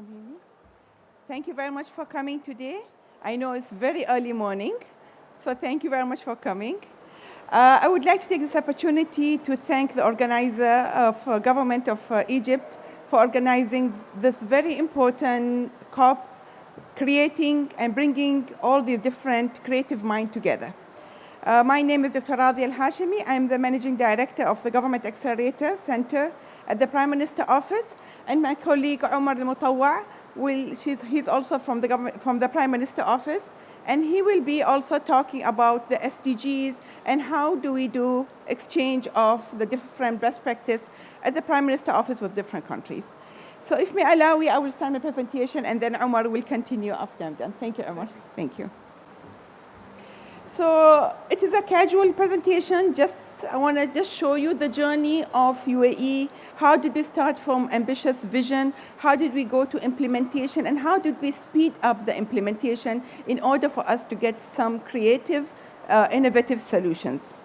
can hear me. Thank you very much for coming today. I know it's very early morning, so thank you very much for coming. I would like to take this opportunity to thank the organizer of Government of Egypt for organizing this very important COP, creating and bringing all these different creative minds together. My name is Dr. Radhi Al-Hashimi. I'm the Managing Director of the Government Accelerator Center at the Prime Minister Office, and my colleague Omar Al-Mutawwa, he's also from the Prime Minister Office, and he will be also talking about the SDGs and how do we do exchange of the different best practice at the Prime Minister Office with different countries. So if may allow me, I will start my presentation and then Omar will continue after I'm done. Thank you, Omar. Thank you. So it is a casual presentation. I want to just show you the journey of UAE. How did we start from ambitious vision? How did we go to implementation? And how did we speed up the implementation in order for us to get some creative, innovative solutions?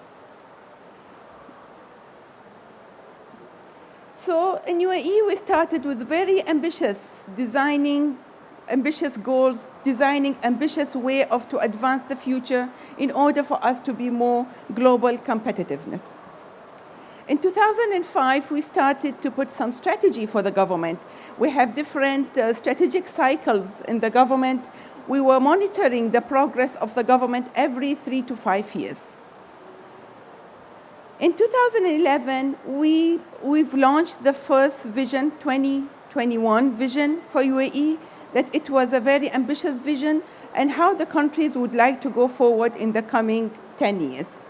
So in UAE, we started with very ambitious ambitious goals, designing ambitious way to advance the future in order for us to be more global competitiveness. In 2005, we started to put some strategy for the government. We have different strategic cycles in the government. We were monitoring the progress of the government every 3 to 5 years. In 2011, we've launched the first Vision 2021 vision for UAE, that it was a very ambitious vision and how the countries would like to go forward in the coming 10 years.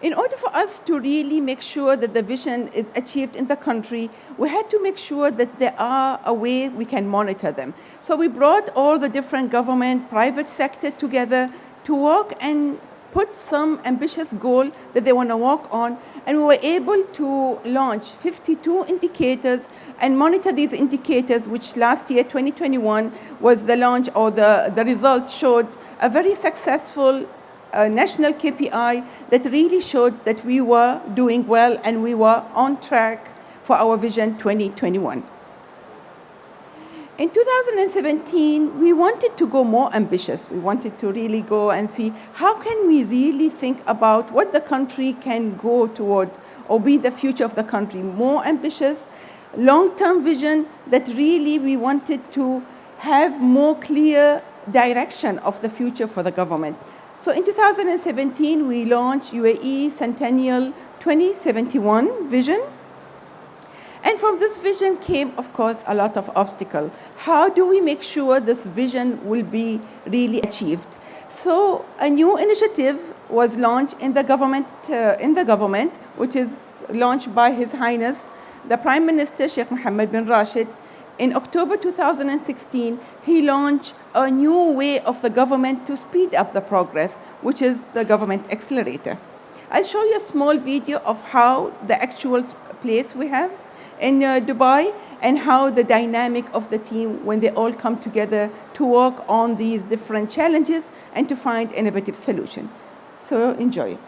In order for us to really make sure that the vision is achieved in the country, we had to make sure that there are a way we can monitor them. So we brought all the different government, private sector together to work and put some ambitious goal that they want to work on, and we were able to launch 52 indicators and monitor these indicators, which last year, 2021, was the launch, or the results showed a very successful national KPI that really showed that we were doing well and we were on track for our Vision 2021. In 2017, we wanted to go more ambitious. We wanted to really go and see how can we really think about what the country can go toward or be the future of the country. More ambitious, long-term vision that really we wanted to have more clear direction of the future for the government. So in 2017, we launched UAE Centennial 2071 vision. And from this vision came, of course, a lot of obstacles. How do we make sure this vision will be really achieved? So a new initiative was launched in the government, which is launched by His Highness, the Prime Minister, Sheikh Mohammed bin Rashid. In October 2016, he launched a new way of the government to speed up the progress, which is the Government Accelerator. I'll show you a small video of how the actual place we have in Dubai and how the dynamic of the team when they all come together to work on these different challenges and to find innovative solutions. So enjoy it.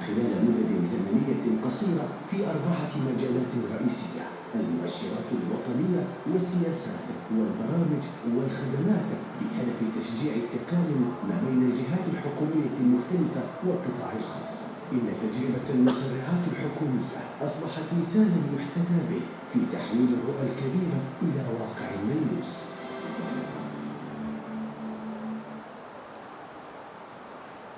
خلال مدة زمنية قصيرة في 4 مجالات رئيسية: المؤشرات الوطنية والسياسات والبرامج والخدمات، بهدف تشجيع التكامل ما بين الجهات الحكومية المختلفة والقطاع الخاص. إن تجربة المسرعات الحكومية أصبحت مثالاً يحتذى به في تحويل الرؤى الكبيرة إلى واقع ملموس.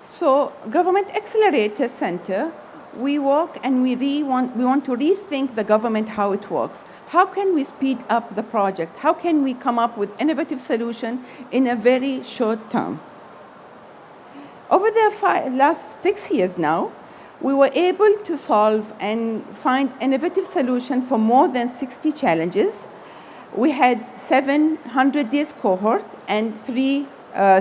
So, Government Accelerator Center, we work and we want to rethink the government, how it works. How can we speed up the project? How can we come up with innovative solution in a very short term? Over the last 6 years now, we were able to solve and find innovative solution for more than 60 challenges. We had 700 days cohort and 3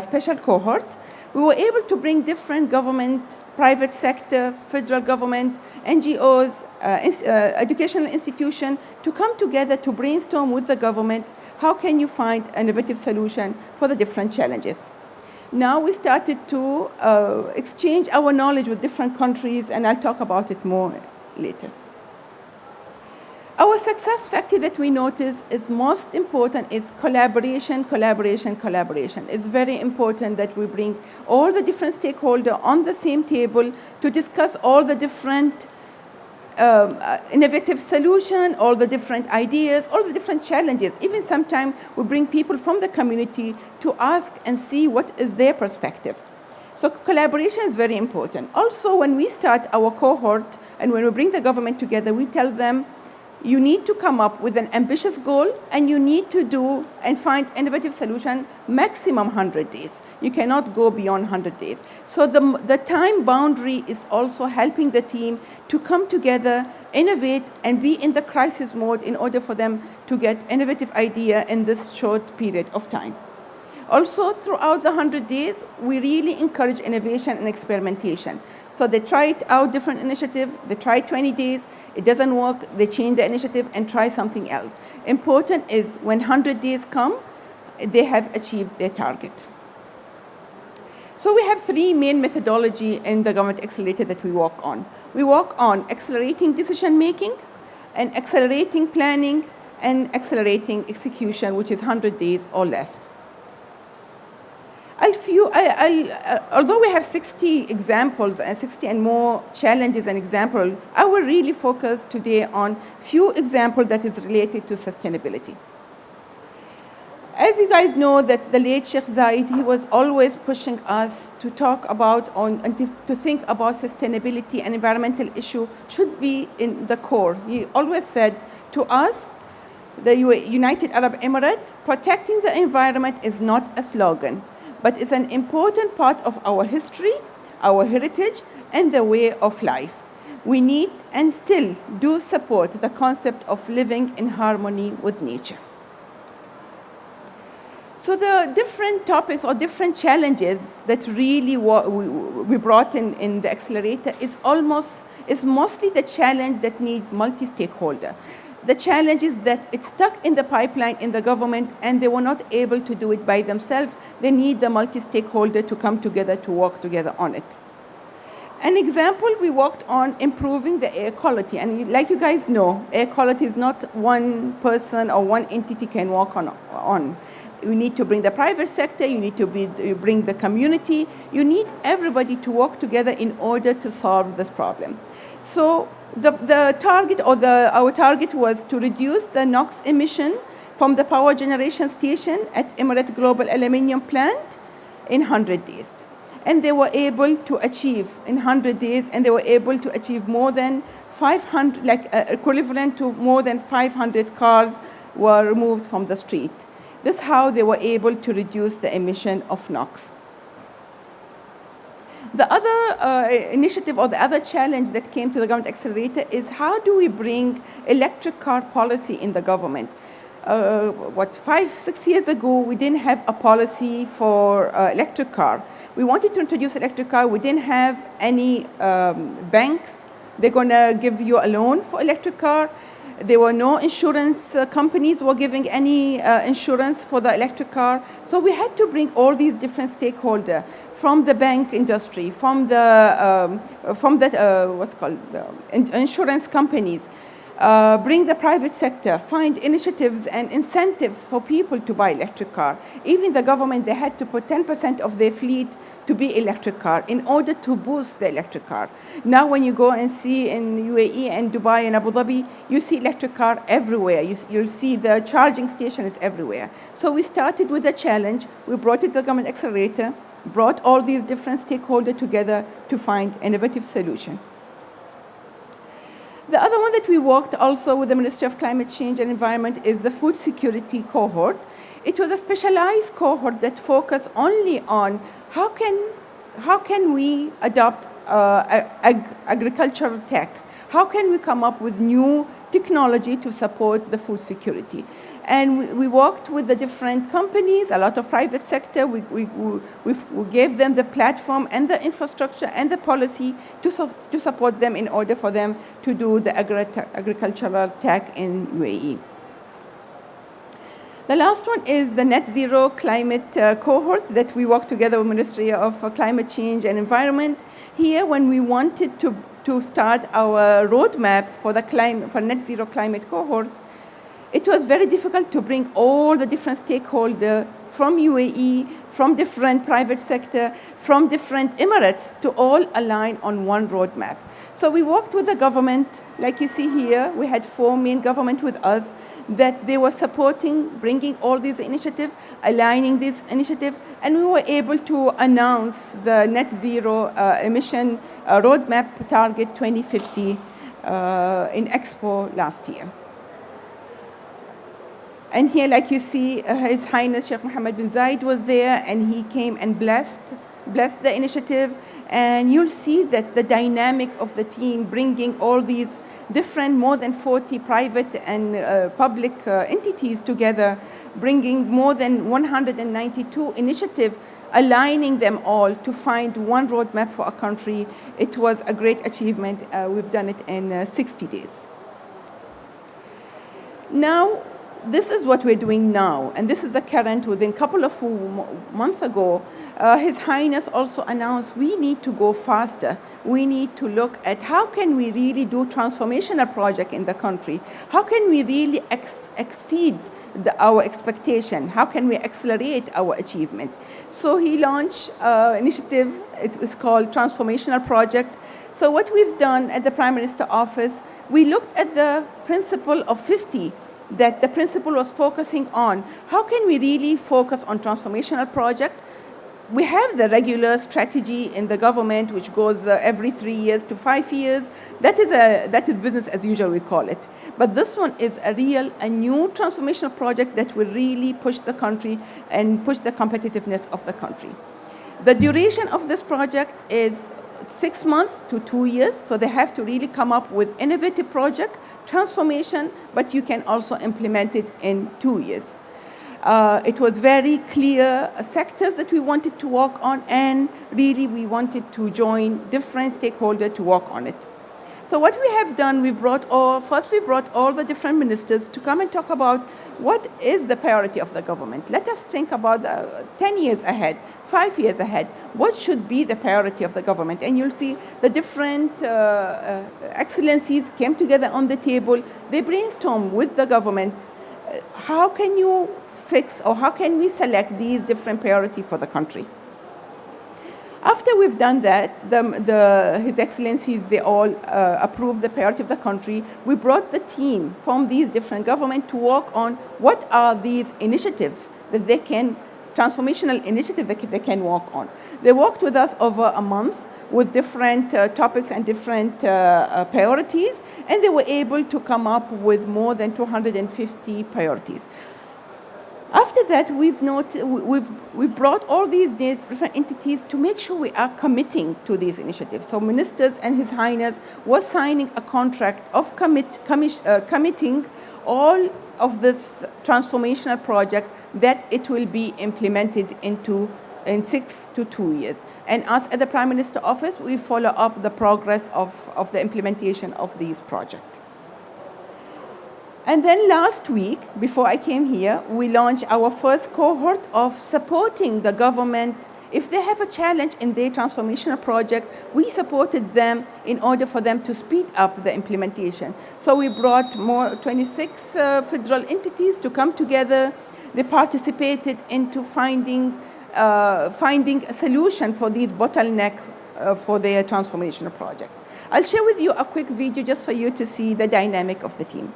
special cohort. We were able to bring different government, private sector, federal government, NGOs, educational institutions to come together to brainstorm with the government how can you find an innovative solution for the different challenges. Now we started to exchange our knowledge with different countries, and I'll talk about it more later. Our success factor that we notice is most important is collaboration, collaboration, collaboration. It's very important that we bring all the different stakeholders on the same table to discuss all the different innovative solution, all the different ideas, all the different challenges. Even sometimes we bring people from the community to ask and see what is their perspective. So collaboration is very important. Also, when we start our cohort and when we bring the government together, we tell them, you need to come up with an ambitious goal, and you need to do and find innovative solution maximum 100 days. You cannot go beyond 100 days. So the time boundary is also helping the team to come together, innovate, and be in the crisis mode in order for them to get innovative idea in this short period of time. Also, throughout the 100 days, we really encourage innovation and experimentation. So they try it out, different initiative. They try 20 days. It doesn't work. They change the initiative and try something else. Important is when 100 days come, they have achieved their target. So we have three main methodology in the Government Accelerator that we work on. We work on accelerating decision making, and accelerating planning, and accelerating execution, which is 100 days or less. Although we have 60 examples and 60 and more challenges and examples, I will really focus today on few examples that is related to sustainability. As you guys know, that the late Sheikh Zayed, he was always pushing us to talk about and to think about sustainability and environmental issue should be in the core. He always said to us, the United Arab Emirates, protecting the environment is not a slogan, but it's an important part of our history, our heritage, and the way of life. We need and still do support the concept of living in harmony with nature. So the different topics or different challenges that really we brought in the accelerator is mostly the challenge that needs multi-stakeholder. The challenge is that it's stuck in the pipeline in the government and they were not able to do it by themselves. They need the multi-stakeholder to come together to work together on it. An example, we worked on improving the air quality. And like you guys know, air quality is not one person or one entity can work on. You need to bring the private sector, you need to bring the community, you need everybody to work together in order to solve this problem. So the target our target was to reduce the NOx emission from the power generation station at Emirates Global Aluminium Plant in 100 days. And they were able to achieve in 100 days, and they were able to achieve more than 500, equivalent to more than 500 cars were removed from the street. This is how they were able to reduce the emission of NOx. The other initiative or the other challenge that came to the Government Accelerator is how do we bring electric car policy in the government? 5-6 years ago, we didn't have a policy for electric car. We wanted to introduce electric car. We didn't have any banks. They're going to give you a loan for electric car. There were no insurance companies were giving any insurance for the electric car. So we had to bring all these different stakeholders from the bank industry, from the insurance companies, bring the private sector, find initiatives and incentives for people to buy electric car. Even the government, they had to put 10% of their fleet to be electric car in order to boost the electric car. Now when you go and see in UAE and Dubai and Abu Dhabi, you see electric car everywhere. You'll see the charging station is everywhere. So we started with a challenge. We brought it to the Government Accelerator, brought all these different stakeholders together to find innovative solution. The other one that we worked also with the Ministry of Climate Change and Environment is the food security cohort. It was a specialized cohort that focused only on how can we adopt agricultural tech? How can we come up with new technology to support the food security? And we worked with the different companies, a lot of private sector. We gave them the platform and the infrastructure and the policy to support them in order for them to do the agricultural tech in UAE. The last one is the net zero climate cohort that we work together with Ministry of Climate Change and Environment. Here, when we wanted to start our roadmap for net zero climate cohort, it was very difficult to bring all the different stakeholders from UAE, from different private sector, from different emirates to all align on one roadmap. So we worked with the government, like you see here, we had 4 main government with us that they were supporting, bringing all these initiatives, aligning this initiative, and we were able to announce the net zero emission roadmap target 2050 in Expo last year. And here, like you see, His Highness Sheikh Mohammed bin Zayed was there, and he came and blessed the initiative. And you'll see that the dynamic of the team bringing all these different, more than 40 private and public entities together, bringing more than 192 initiatives, aligning them all to find one roadmap for a country. It was a great achievement. We've done it in 60 days. Now, this is what we're doing now, and this is a current. Within a couple of months ago, His Highness also announced we need to go faster. We need to look at how can we really do transformational project in the country. How can we really exceed our expectation? How can we accelerate our achievement? So he launched an initiative. It's called Transformational Project. So what we've done at the Prime Minister Office, we looked at the principle of 50, that the principal was focusing on. How can we really focus on transformational project? We have the regular strategy in the government, which goes every 3 years to 5 years. That is business as usual, we call it. But this one is a new transformational project that will really push the country and push the competitiveness of the country. The duration of this project is 6 months to 2 years, so they have to really come up with innovative project, transformation, but you can also implement it in 2 years. It was very clear sectors that we wanted to work on, and really we wanted to join different stakeholders to work on it. So what we have done, we brought all the different ministers to come and talk about what is the priority of the government. Let us think about 10 years ahead, 5 years ahead. What should be the priority of the government? And you'll see the different excellencies came together on the table. They brainstormed with the government. How can you fix, or how can we select these different priorities for the country? After we've done that, His Excellencies, they all approved the priority of the country. We brought the team from these different governments to work on what are these initiatives that they can, transformational initiatives that they can work on. They worked with us over a month with different topics and different priorities, and they were able to come up with more than 250 priorities. After that, we've brought all these different entities to make sure we are committing to these initiatives. So ministers and His Highness was signing a contract of committing all of this transformational project that it will be implemented in 6 to 2 years. And us at the Prime Minister Office, we follow up the progress of the implementation of these projects. And then last week, before I came here, we launched our first cohort of supporting the government. If they have a challenge in their transformational project, we supported them in order for them to speed up the implementation. So we brought 26 federal entities to come together. They participated into finding a solution for these bottleneck for their transformational project. I'll share with you a quick video just for you to see the dynamic of the team.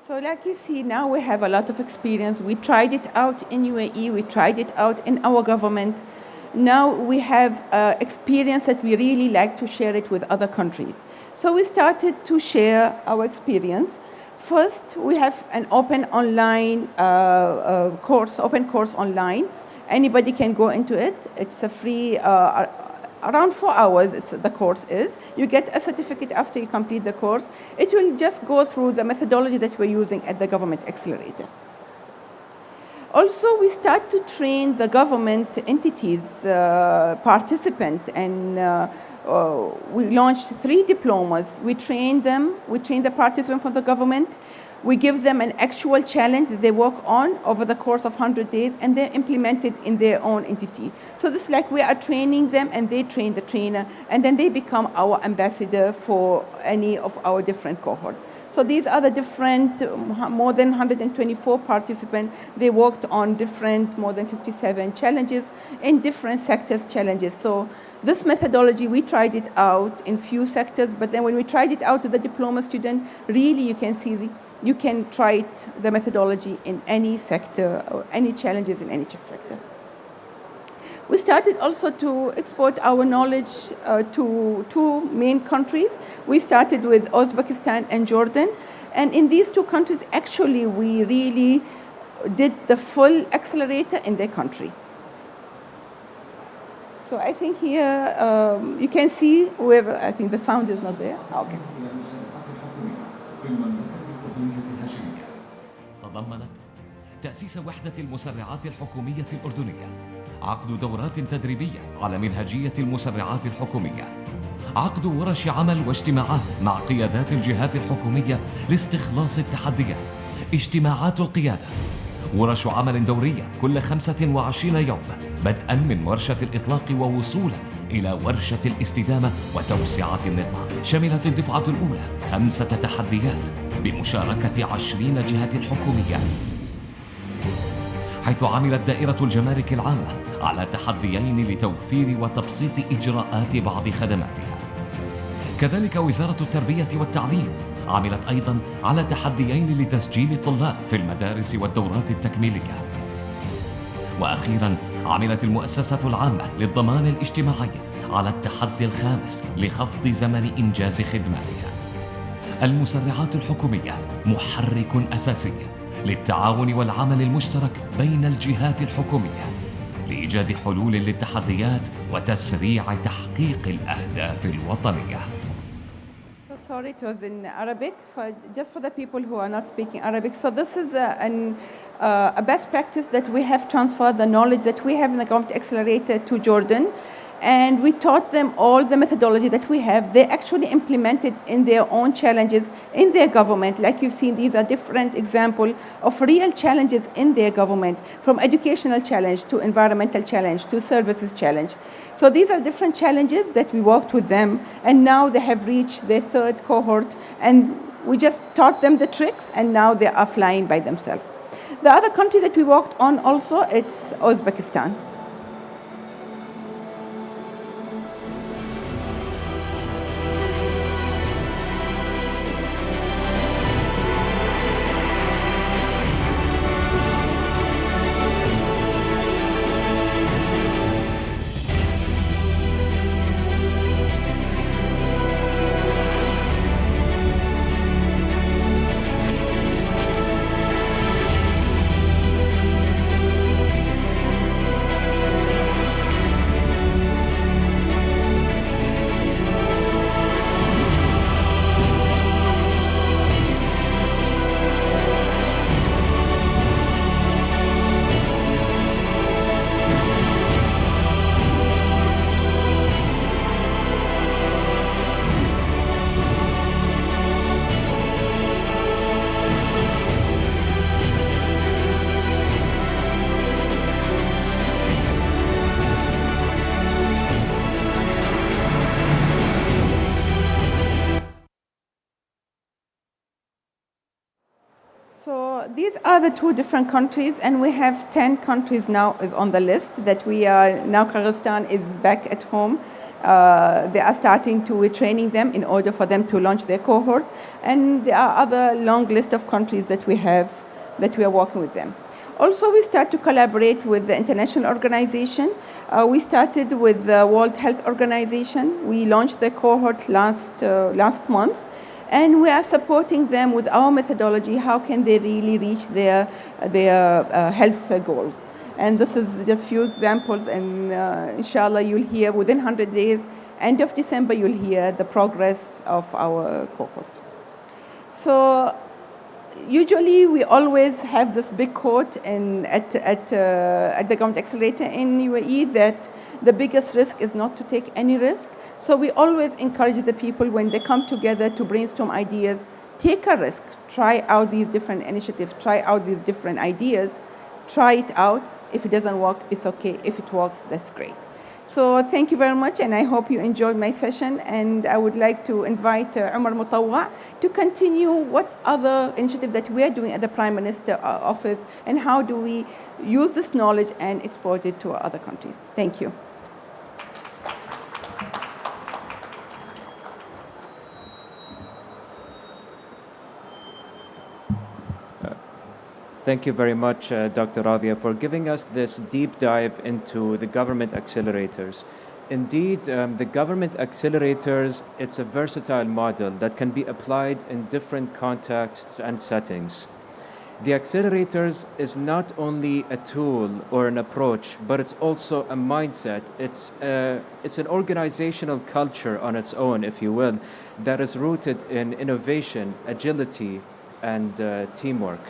So like you see, now we have a lot of experience. We tried it out in UAE, we tried it out in our government. Now we have experience that we really like to share it with other countries. So we started to share our experience. First, we have an open online course, open course online. Anybody can go into it. It's a free, around 4 hours the course is. You get a certificate after you complete the course. It will just go through the methodology that we're using at the Government Accelerator. Also, we start to train the government entities, participant, and we launched 3 diplomas. We train them, we train the participants from the government. We give them an actual challenge that they work on over the course of 100 days, and they implement it in their own entity. So this is like we are training them, and they train the trainer, and then they become our ambassador for any of our different cohorts. So these are the different, more than 124 participants. They worked on different, more than 57 challenges in different sectors challenges. So this methodology, we tried it out in few sectors, but then when we tried it out to the diploma student, really you can see you can try it, the methodology in any sector or any challenges in any sector. We started also to export our knowledge to 2 main countries. We started with Uzbekistan and Jordan. And in these 2 countries, actually, we really did the full accelerator in their country. So I think here you can see whoever, I think the sound is not there. Okay. تضمنت تأسيس وحدة المسرعات الحكومية الأردنية، عقد دورات تدريبية على منهجية المسرعات الحكومية، عقد ورش عمل واجتماعات مع قيادات الجهات الحكومية لاستخلاص التحديات، اجتماعات القيادة، ورش عمل دورية كل 25 يوم بدءا من ورشة الإطلاق ووصولا إلى ورشة الاستدامة وتوسعة النظام. شملت الدفعة الأولى 5 تحديات بمشاركة 20 جهة حكومية، حيث عملت دائرة الجمارك العامة على تحديين لتوفير وتبسيط إجراءات بعض خدماتها. كذلك وزارة التربية والتعليم عملت أيضاً على تحديين لتسجيل الطلاب في المدارس والدورات التكميلية. وأخيراً عملت المؤسسة العامة للضمان الاجتماعي على التحدي الخامس لخفض زمن إنجاز خدماتها. المسرعات الحكومية محرك أساسي للتعاون والعمل المشترك بين الجهات الحكومية لإيجاد حلول للتحديات وتسريع تحقيق الأهداف الوطنية. So sorry, it was in Arabic, just for the people who are not speaking Arabic. So this is a best practice that we have transferred the knowledge that we have in the Government Accelerator to Jordan. And we taught them all the methodology that we have. They actually implemented in their own challenges in their government. Like you've seen, these are different examples of real challenges in their government, from educational challenge to environmental challenge to services challenge. So these are different challenges that we worked with them, and now they have reached their 3rd cohort, and we just taught them the tricks, and now they are flying by themselves. The other country that we worked on also, it's Uzbekistan. So these are the 2 different countries, and we have 10 countries now is on the list that we are, now Kyrgyzstan is back at home. They are starting to, we're training them in order for them to launch their cohort. And there are other long list of countries that we have, that we are working with them. Also, we start to collaborate with the international organization. We started with the World Health Organization. We launched the cohort last month. And we are supporting them with our methodology. How can they really reach their health goals? And this is just few examples. And inshallah, you'll hear within 100 days, end of December, you'll hear the progress of our cohort. So usually, we always have this big quote at the Government Accelerator in UAE that the biggest risk is not to take any risk. So we always encourage the people when they come together to brainstorm ideas, take a risk, try out these different initiatives, try out these different ideas, try it out. If it doesn't work, it's okay. If it works, that's great. So thank you very much, and I hope you enjoyed my session. And I would like to invite Omar Mutawwa to continue what other initiative that we are doing at the Prime Minister office, and how do we use this knowledge and export it to other countries. Thank you. Thank you very much, Dr. Rabia, for giving us this deep dive into the government accelerators. Indeed, the government accelerators, it's a versatile model that can be applied in different contexts and settings. The accelerators is not only a tool or an approach, but it's also a mindset. It's an organizational culture on its own, if you will, that is rooted in innovation, agility, and teamwork.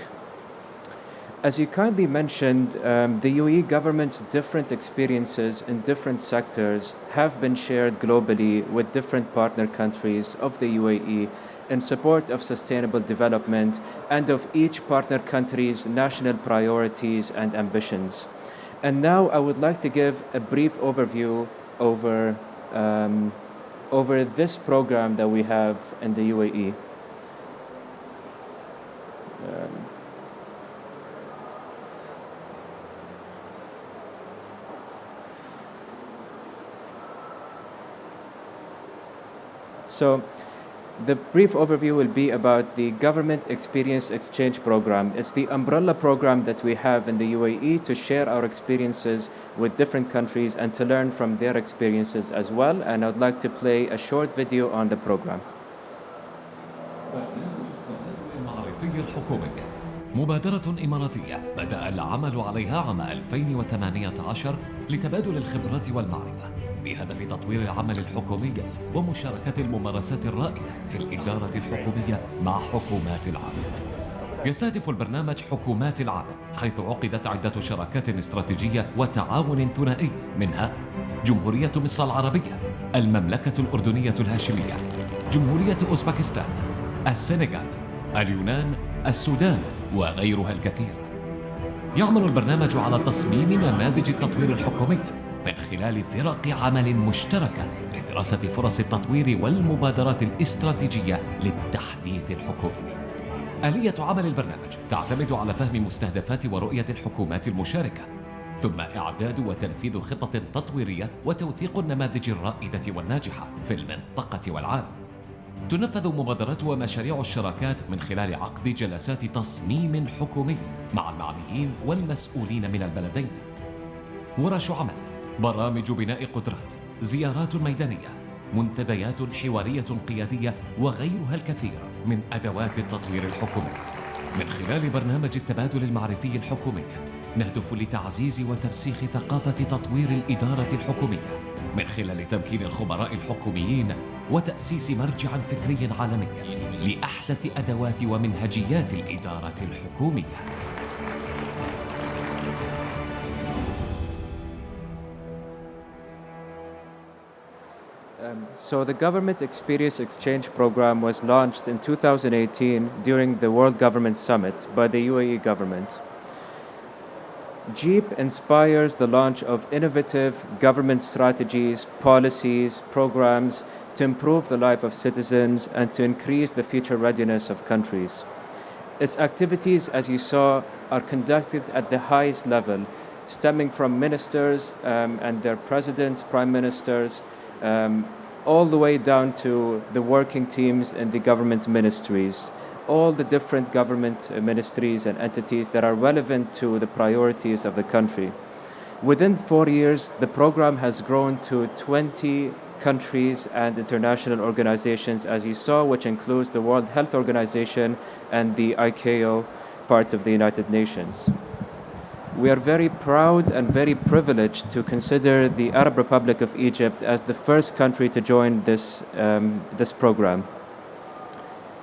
As you kindly mentioned, the UAE government's different experiences in different sectors have been shared globally with different partner countries of the UAE in support of sustainable development and of each partner country's national priorities and ambitions. And now I would like to give a brief overview over this program that we have in the UAE. So the brief overview will be about the Government Experience Exchange Program. It's the umbrella program that we have in the UAE to share our experiences with different countries and to learn from their experiences as well. And I'd like to play a short video on the program. المعرفي الحكومي مبادرة إماراتية بدأ العمل عليها عام 2018 لتبادل الخبرات والمعرفة بهدف تطوير العمل الحكومي ومشاركة الممارسات الرائدة في الإدارة الحكومية مع حكومات العالم. يستهدف البرنامج حكومات العالم، حيث عقدت عدة شراكات استراتيجية وتعاون ثنائي، منها جمهورية مصر العربية، المملكة الأردنية الهاشمية، جمهورية أوزبكستان، السنغال، اليونان، السودان وغيرها الكثير. يعمل البرنامج على تصميم نماذج التطوير الحكومي من خلال فرق عمل مشتركة لدراسة فرص التطوير والمبادرات الاستراتيجية للتحديث الحكومي. آلية عمل البرنامج تعتمد على فهم مستهدفات ورؤية الحكومات المشاركة، ثم إعداد وتنفيذ خطط تطويرية وتوثيق النماذج الرائدة والناجحة في المنطقة والعالم. تنفذ مبادرات ومشاريع الشراكات من خلال عقد جلسات تصميم حكومي مع المعنيين والمسؤولين من البلدين، ورش عمل، برامج بناء قدرات، زيارات ميدانية، منتديات حوارية قيادية وغيرها الكثير من أدوات التطوير الحكومي. من خلال برنامج التبادل المعرفي الحكومي نهدف لتعزيز وترسيخ ثقافة تطوير الإدارة الحكومية من خلال تمكين الخبراء الحكوميين وتأسيس مرجع فكري عالمي لأحدث أدوات ومنهجيات الإدارة الحكومية. So the Government Experience Exchange Program was launched in 2018 during the World Government Summit by the UAE government. JEEP inspires the launch of innovative government strategies, policies, programs to improve the life of citizens and to increase the future readiness of countries. Its activities, as you saw, are conducted at the highest level, stemming from ministers and their presidents, prime ministers, all the way down to the working teams in the government ministries, all the different government ministries and entities that are relevant to the priorities of the country. Within 4 years, the program has grown to 20 countries and international organizations, as you saw, which includes the World Health Organization and the ICAO part of the United Nations. We are very proud and very privileged to consider the Arab Republic of Egypt as the first country to join this program.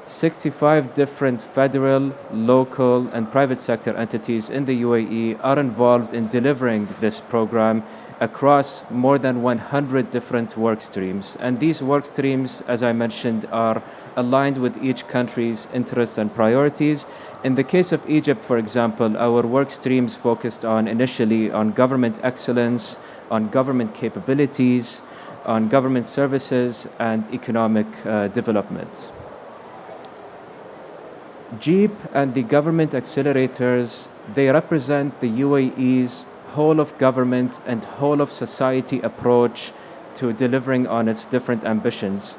65 different federal, local, and private sector entities in the UAE are involved in delivering this program across more than 100 different work streams. And these work streams, as I mentioned, are aligned with each country's interests and priorities. In the case of Egypt, for example, our work streams focused initially on government excellence, on government capabilities, on government services, and economic development. JEEP and the government accelerators, they represent the UAE's whole of government and whole of society approach to delivering on its different ambitions.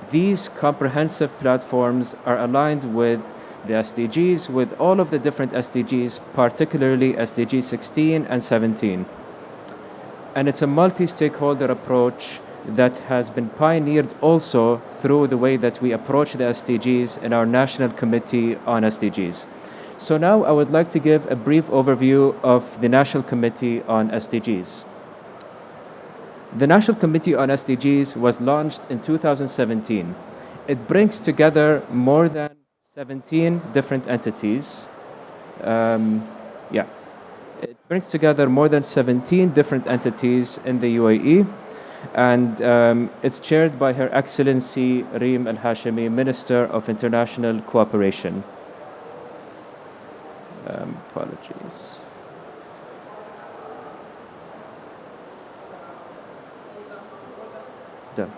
These comprehensive platforms are aligned with the SDGs, with all of the different SDGs, particularly SDG 16 and 17. And it's a multi-stakeholder approach that has been pioneered also through the way that we approach the SDGs in our National Committee on SDGs. So now I would like to give a brief overview of the National Committee on SDGs. The National Committee on SDGs was launched in 2017. It brings together more than 17 different entities. It brings together more than 17 different entities in the UAE. And it's chaired by Her Excellency Reem Al Hashimi, Minister of International Cooperation. Apologies. Done.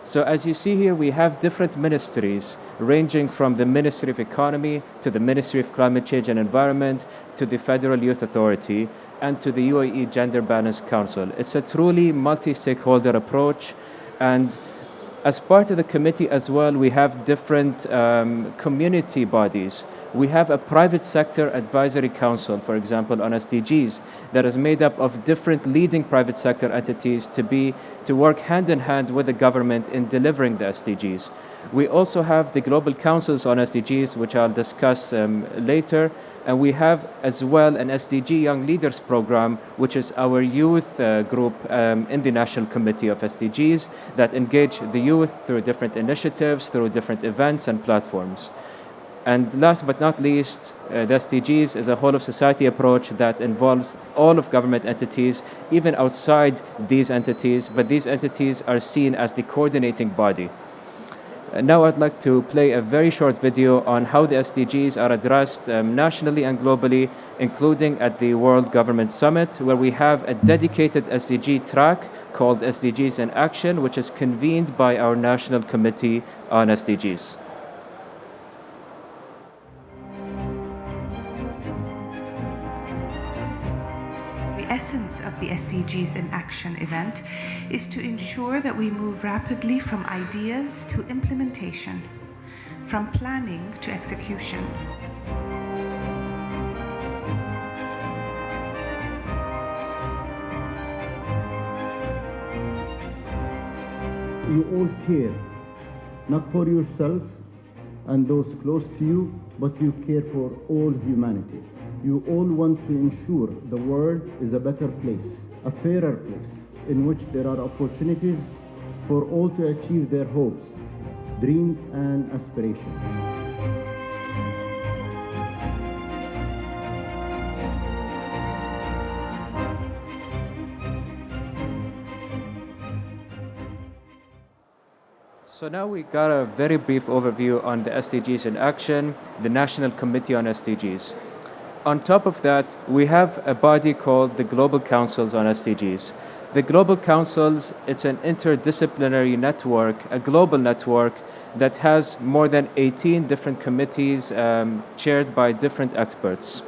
So as you see here, we have different ministries ranging from the Ministry of Economy to the Ministry of Climate Change and Environment to the Federal Youth Authority and to the UAE Gender Balance Council. It's a truly multi-stakeholder approach, and as part of the committee as well, we have different community bodies. We have a private sector advisory council, for example, on SDGs, that is made up of different leading private sector entities to work hand in hand with the government in delivering the SDGs. We also have the global councils on SDGs, which I'll discuss later. And we have as well an SDG Young Leaders program, which is our youth group in the National Committee of SDGs that engage the youth through different initiatives, through different events and platforms. And last but not least, the SDGs is a whole of society approach that involves all of government entities, even outside these entities, but these entities are seen as the coordinating body. Now I'd like to play a very short video on how the SDGs are addressed nationally and globally, including at the World Government Summit, where we have a dedicated SDG track called SDGs in Action, which is convened by our National Committee on SDGs. The essence of the SDGs in Action event is to ensure that we move rapidly from ideas to implementation, from planning to execution. You all care, not for yourself and those close to you, but you care for all humanity. You all want to ensure the world is a better place, a fairer place, in which there are opportunities for all to achieve their hopes, dreams, and aspirations. So now we got a very brief overview on the SDGs in Action, the National Committee on SDGs. On top of that, we have a body called the Global Councils on SDGs. The Global Councils, it's an interdisciplinary network, a global network that has more than 18 different committees chaired by different experts.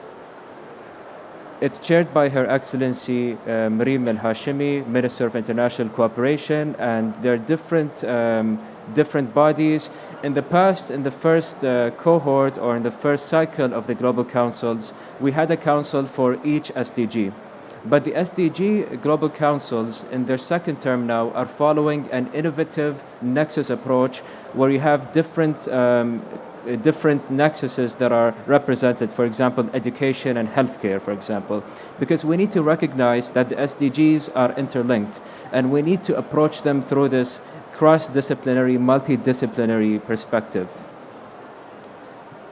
It's chaired by Her Excellency Mareem El Hashimi, Minister of International Cooperation, and there are different bodies. In the past, in the first cohort or in the first cycle of the Global Councils, we had a council for each SDG. But the SDG Global Councils in their second term now are following an innovative nexus approach where you have different nexuses that are represented, for example, education and healthcare, for example, because we need to recognize that the SDGs are interlinked and we need to approach them through this cross-disciplinary, multidisciplinary perspective.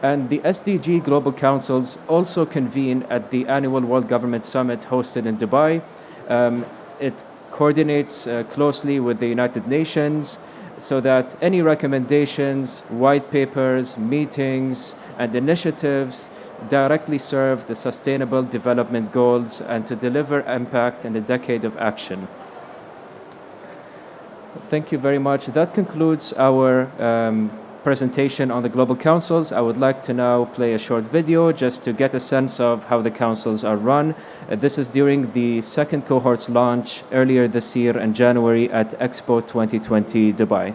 And the SDG Global Councils also convene at the annual World Government Summit hosted in Dubai. It coordinates closely with the United Nations so that any recommendations, white papers, meetings, and initiatives directly serve the Sustainable Development Goals and to deliver impact in the decade of action. Thank you very much. That concludes our presentation on the Global Councils. I would like to now play a short video just to get a sense of how the councils are run. This is during the second cohort's launch earlier this year in January at Expo 2020 Dubai.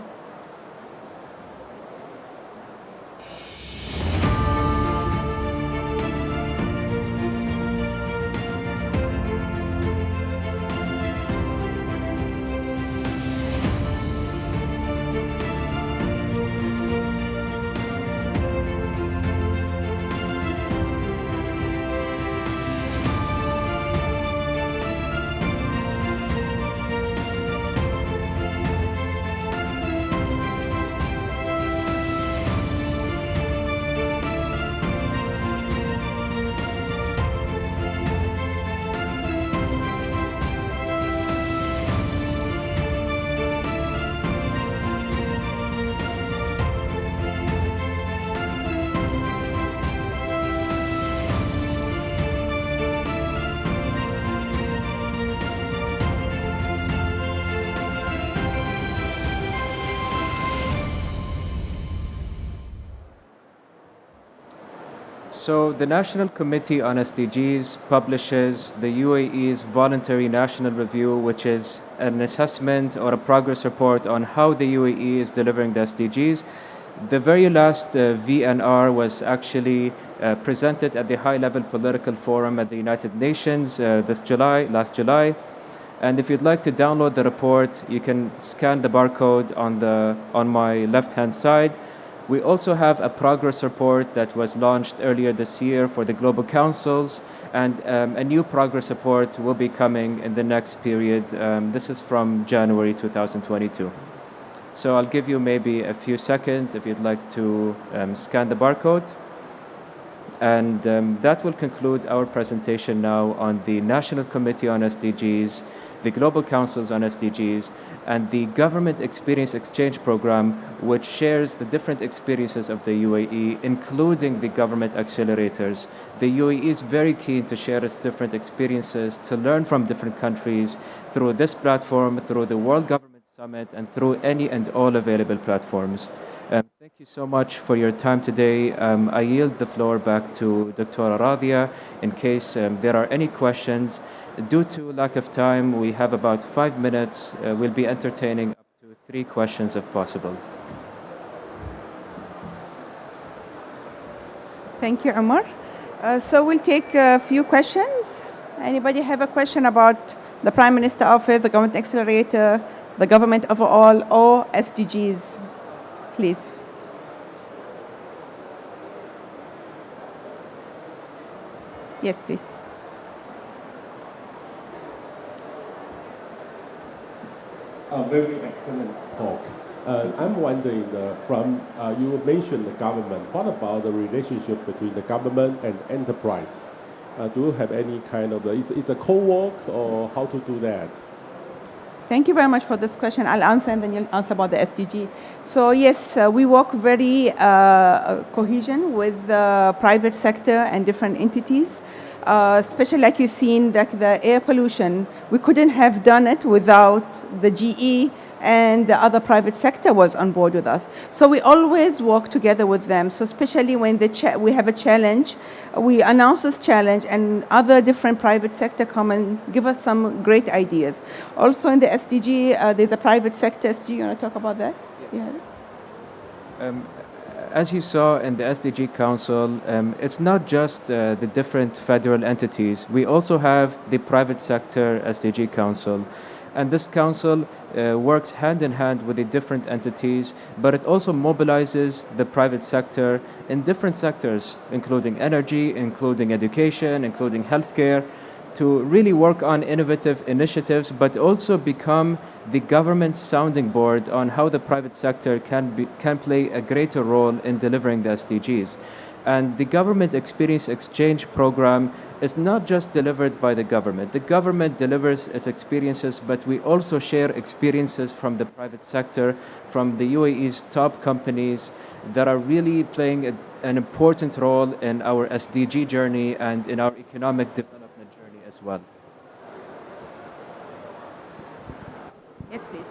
So the National Committee on SDGs publishes the UAE's voluntary national review, which is an assessment or a progress report on how the UAE is delivering the SDGs. The very last VNR was actually presented at the high-level political forum at the United Nations last July. And if you'd like to download the report, you can scan the barcode on my left-hand side. We also have a progress report that was launched earlier this year for the Global Councils, and a new progress report will be coming in the next period. This is from January 2022. So I'll give you maybe a few seconds if you'd like to scan the barcode. And that will conclude our presentation now on the National Committee on SDGs, the Global Councils on SDGs, and the Government Experience Exchange Program, which shares the different experiences of the UAE, including the government accelerators. The UAE is very keen to share its different experiences, to learn from different countries through this platform, through the World Government Summit, and through any and all available platforms. Thank you so much for your time today. I yield the floor back to Dr. Radhia in case there are any questions. Due to lack of time, we have about 5 minutes. We'll be entertaining up to 3 questions if possible. Thank you, Omar. So we'll take a few questions. Anybody have a question about the Prime Minister Office, the Government Accelerator, the government overall, or SDGs? Please. Yes, please. A very excellent talk. I'm wondering, you mentioned the government. What about the relationship between the government and enterprise? Do you have any kind of, it's a co-work or how to do that? Thank you very much for this question. I'll answer and then you'll answer about the SDG. So yes, we work very cohesion with the private sector and different entities. Especially like you've seen, like the air pollution, we couldn't have done it without the GE and the other private sector was on board with us. So we always work together with them. So especially when we have a challenge, we announce this challenge and other different private sector come and give us some great ideas. Also in the SDG, there's a private sector SDG. You want to talk about that? Yeah. As you saw in the SDG Council, it's not just the different federal entities. We also have the private sector SDG Council. And this council works hand in hand with the different entities, but it also mobilizes the private sector in different sectors, including energy, including education, including healthcare, to really work on innovative initiatives, but also become the government's sounding board on how the private sector can play a greater role in delivering the SDGs. And the government experience exchange program is not just delivered by the government. The government delivers its experiences, but we also share experiences from the private sector, from the UAE's top companies that are really playing an important role in our SDG journey and in our economic development journey as well. Yes, please.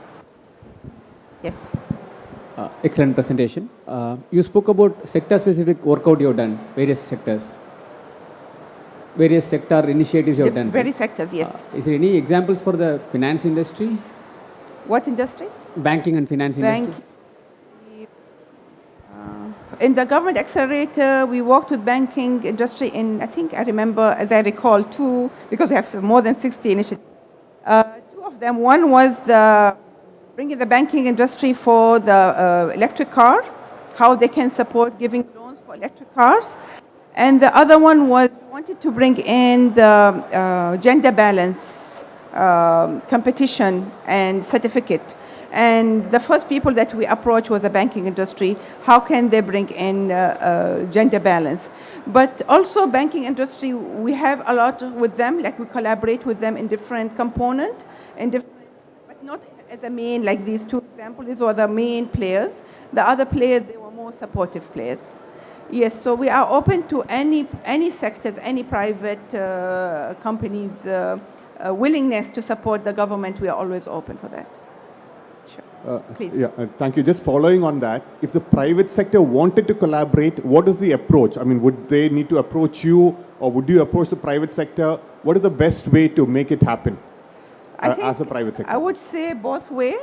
Yes. Excellent presentation. You spoke about sector-specific workout you have done, various sector initiatives you have done. Various sectors, yes. Is there any examples for the finance industry? What industry? Banking and finance industry. In the government accelerator, we worked with banking industry in, I remember, as I recall, two, because we have more than 60 initiatives. Two of them, one was bringing the banking industry for the electric car, how they can support giving loans for electric cars. And the other one was we wanted to bring in the gender balance competition and certificate. And the first people that we approached was the banking industry. How can they bring in gender balance? But also banking industry, we have a lot with them, like we collaborate with them in different components, but not as a main, like these two examples. These were the main players. The other players, they were more supportive players. Yes, so we are open to any sectors, any private companies' willingness to support the government. We are always open for that. Sure. Please. Yeah, thank you. Just following on that, if the private sector wanted to collaborate, what is the approach? I mean, would they need to approach you, or would you approach the private sector? What is the best way to make it happen as a private sector? I would say both ways.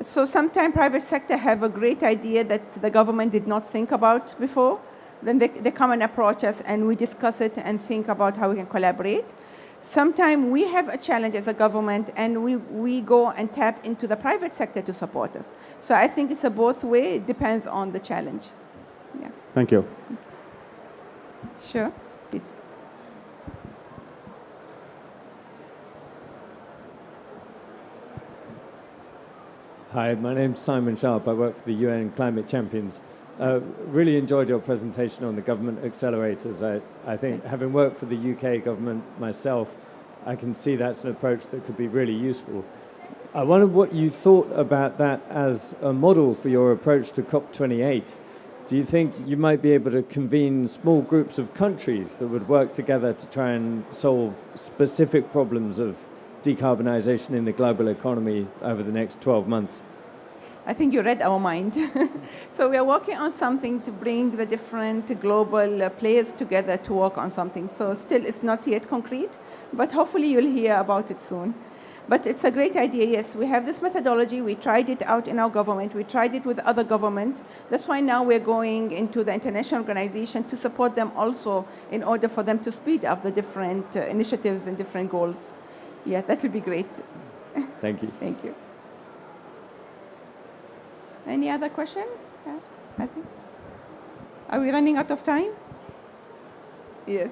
So sometimes private sector have a great idea that the government did not think about before. Then they come and approach us and we discuss it and think about how we can collaborate. Sometimes we have a challenge as a government and we go and tap into the private sector to support us. So I think it's a both way. It depends on the challenge. Yeah. Thank you. Sure, please. Hi, my name's Simon Sharp. I work for the UN Climate Champions. Really enjoyed your presentation on the government accelerators. I think, having worked for the UK government myself, I can see that's an approach that could be really useful. I wondered what you thought about that as a model for your approach to COP28. Do you think you might be able to convene small groups of countries that would work together to try and solve specific problems of decarbonisation in the global economy over the next 12 months? I think you read our mind. So we are working on something to bring the different global players together to work on something. So still it's not yet concrete, but hopefully you'll hear about it soon. But it's a great idea, yes. We have this methodology. We tried it out in our government. We tried it with other government. That's why now we're going into the international organization to support them also in order for them to speed up the different initiatives and different goals. Yeah, that would be great. Thank you. Thank you. Any other question? Yeah, I think. Are we running out of time? Yes.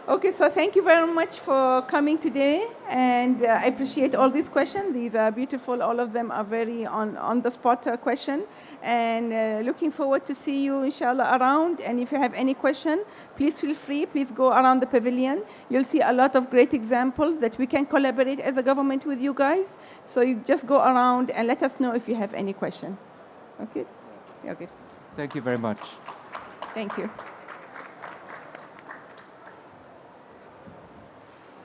Okay, so thank you very much for coming today, and I appreciate all these questions. These are beautiful. All of them are very on-the-spot question, and looking forward to see you, inshallah, around. And if you have any question, please feel free. Please go around the pavilion. You'll see a lot of great examples that we can collaborate as a government with you guys. So you just go around and let us know if you have any question. Okay? Okay. Thank you very much. Thank you.